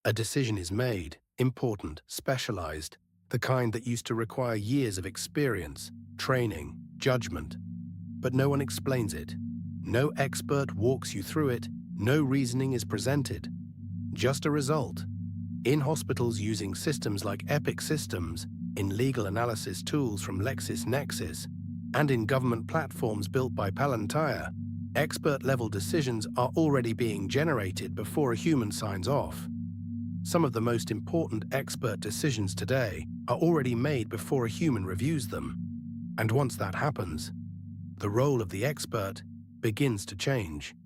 A decision is made, important, specialized, the kind that used to require years of experience, training, judgment. But no one explains it. No expert walks you through it. No reasoning is presented. Just a result. In hospitals using systems like Epic Systems, in legal analysis tools from LexisNexis, and in government platforms built by Palantir, expert-level decisions are already being generated before a human signs off. Some of the most important expert decisions today are already made before a human reviews them. And once that happens, the role of the expert begins to change.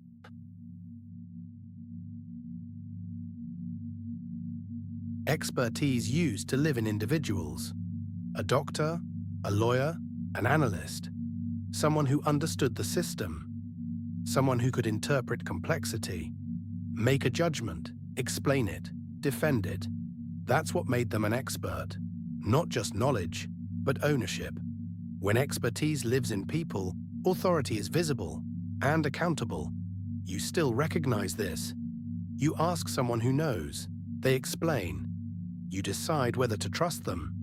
Expertise used to live in individuals. A doctor, a lawyer, an analyst. Someone who understood the system. Someone who could interpret complexity, make a judgment, explain it, defend it. That's what made them an expert. Not just knowledge, but ownership. When expertise lives in people, authority is visible and accountable. You still recognize this. You ask someone who knows. They explain. You decide whether to trust them.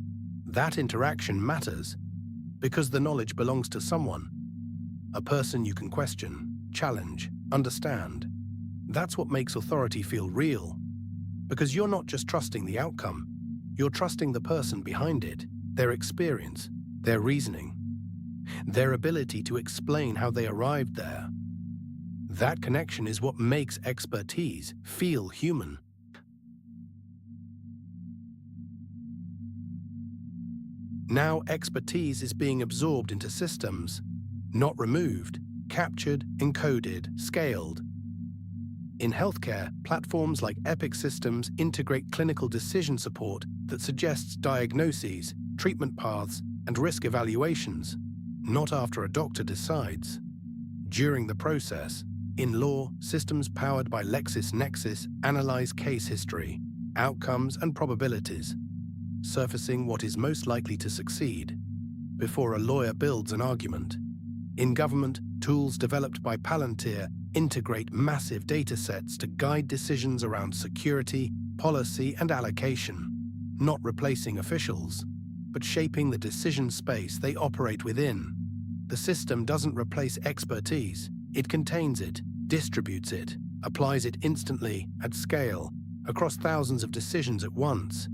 That interaction matters because the knowledge belongs to someone. A person you can question, challenge, understand. That's what makes authority feel real. Because you're not just trusting the outcome, you're trusting the person behind it, their experience, their reasoning, their ability to explain how they arrived there. That connection is what makes expertise feel human. Now expertise is being absorbed into systems, not removed, captured, encoded, scaled. In healthcare, platforms like Epic Systems integrate clinical decision support that suggests diagnoses, treatment paths, and risk evaluations, not after a doctor decides. During the process, in law, systems powered by LexisNexis analyze case history, outcomes, and probabilities, surfacing what is most likely to succeed before a lawyer builds an argument. In government, tools developed by Palantir integrate massive datasets to guide decisions around security, policy, and allocation, not replacing officials, but shaping the decision space they operate within. The system doesn't replace expertise, it contains it, distributes it, applies it instantly, at scale, across thousands of decisions at once,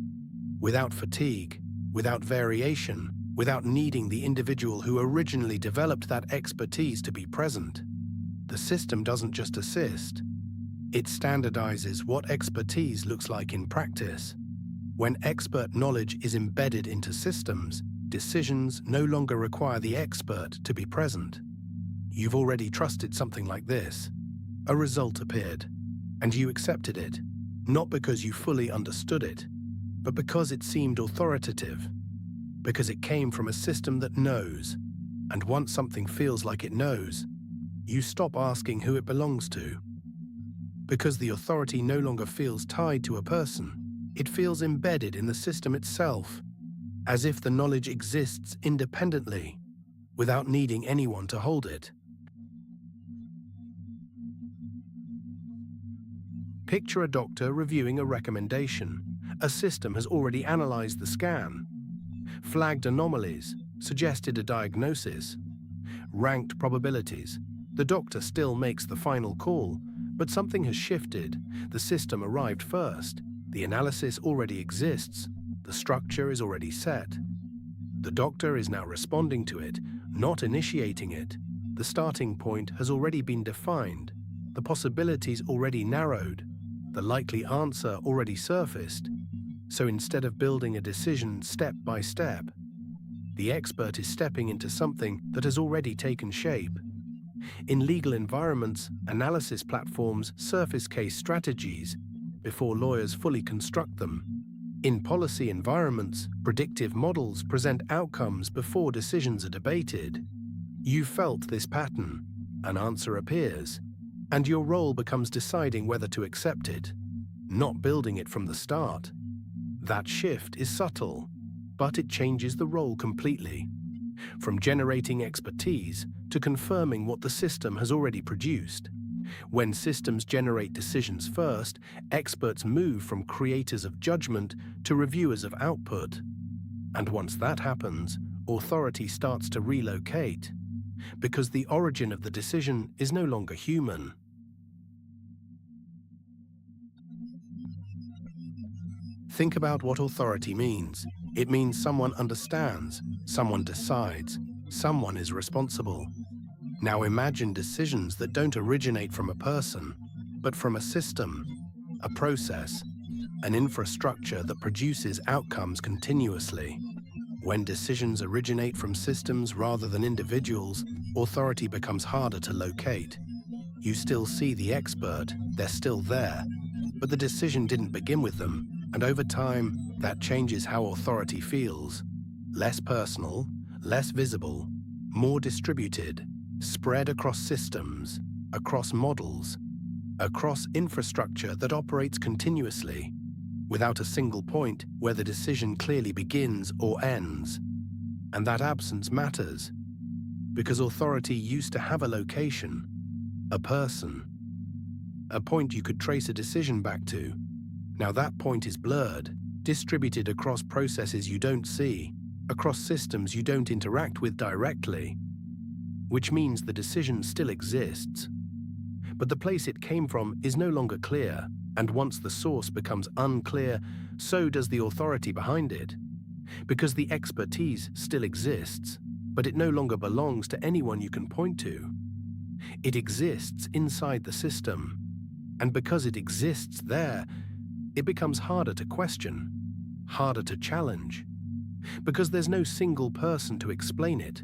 without fatigue, without variation, without needing the individual who originally developed that expertise to be present. The system doesn't just assist, it standardizes what expertise looks like in practice. When expert knowledge is embedded into systems, decisions no longer require the expert to be present. You've already trusted something like this. A result appeared, and you accepted it, not because you fully understood it, but because it seemed authoritative, because it came from a system that knows, and once something feels like it knows, you stop asking who it belongs to. Because the authority no longer feels tied to a person, it feels embedded in the system itself, as if the knowledge exists independently, without needing anyone to hold it. Picture a doctor reviewing a recommendation. A system has already analyzed the scan, flagged anomalies, suggested a diagnosis, ranked probabilities. The doctor still makes the final call, but something has shifted. The system arrived first. The analysis already exists. The structure is already set. The doctor is now responding to it, not initiating it. The starting point has already been defined. The possibilities already narrowed. The likely answer already surfaced. So instead of building a decision step by step, the expert is stepping into something that has already taken shape. In legal environments, analysis platforms surface case strategies before lawyers fully construct them. In policy environments, predictive models present outcomes before decisions are debated. You felt this pattern. An answer appears, and your role becomes deciding whether to accept it, not building it from the start. That shift is subtle, but it changes the role completely. From generating expertise to confirming what the system has already produced. When systems generate decisions first, experts move from creators of judgment to reviewers of output. And once that happens, authority starts to relocate, because the origin of the decision is no longer human. Think about what authority means. It means someone understands, someone decides, someone is responsible. Now imagine decisions that don't originate from a person, but from a system, a process, an infrastructure that produces outcomes continuously. When decisions originate from systems rather than individuals, authority becomes harder to locate. You still see the expert, they're still there, but the decision didn't begin with them, and over time, that changes how authority feels. Less personal, less visible, more distributed, spread across systems, across models, across infrastructure that operates continuously, without a single point where the decision clearly begins or ends. And that absence matters, because authority used to have a location, a person, a point you could trace a decision back to. Now that point is blurred, distributed across processes you don't see, across systems you don't interact with directly, which means the decision still exists. But the place it came from is no longer clear, and once the source becomes unclear, so does the authority behind it. Because the expertise still exists, but it no longer belongs to anyone you can point to. It exists inside the system, and because it exists there, it becomes harder to question, harder to challenge, because there's no single person to explain it,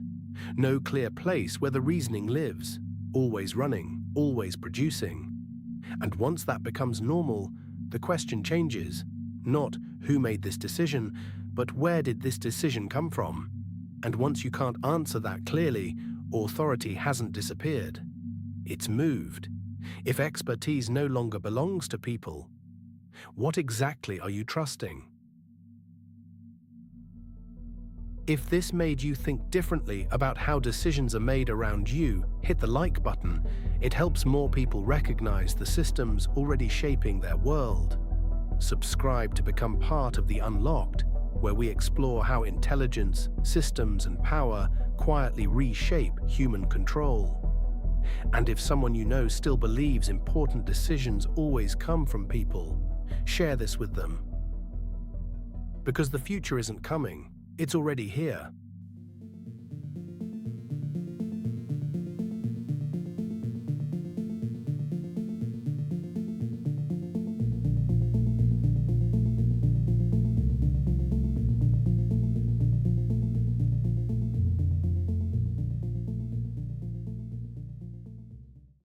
no clear place where the reasoning lives, always running, always producing. And once that becomes normal, the question changes, not who made this decision, but where did this decision come from? And once you can't answer that clearly, authority hasn't disappeared. It's moved. If expertise no longer belongs to people, what exactly are you trusting? If this made you think differently about how decisions are made around you, hit the like button. It helps more people recognize the systems already shaping their world. Subscribe to become part of the Unlocked, where we explore how intelligence, systems, and power quietly reshape human control. And if someone you know still believes important decisions always come from people, share this with them. Because the future isn't coming, it's already here.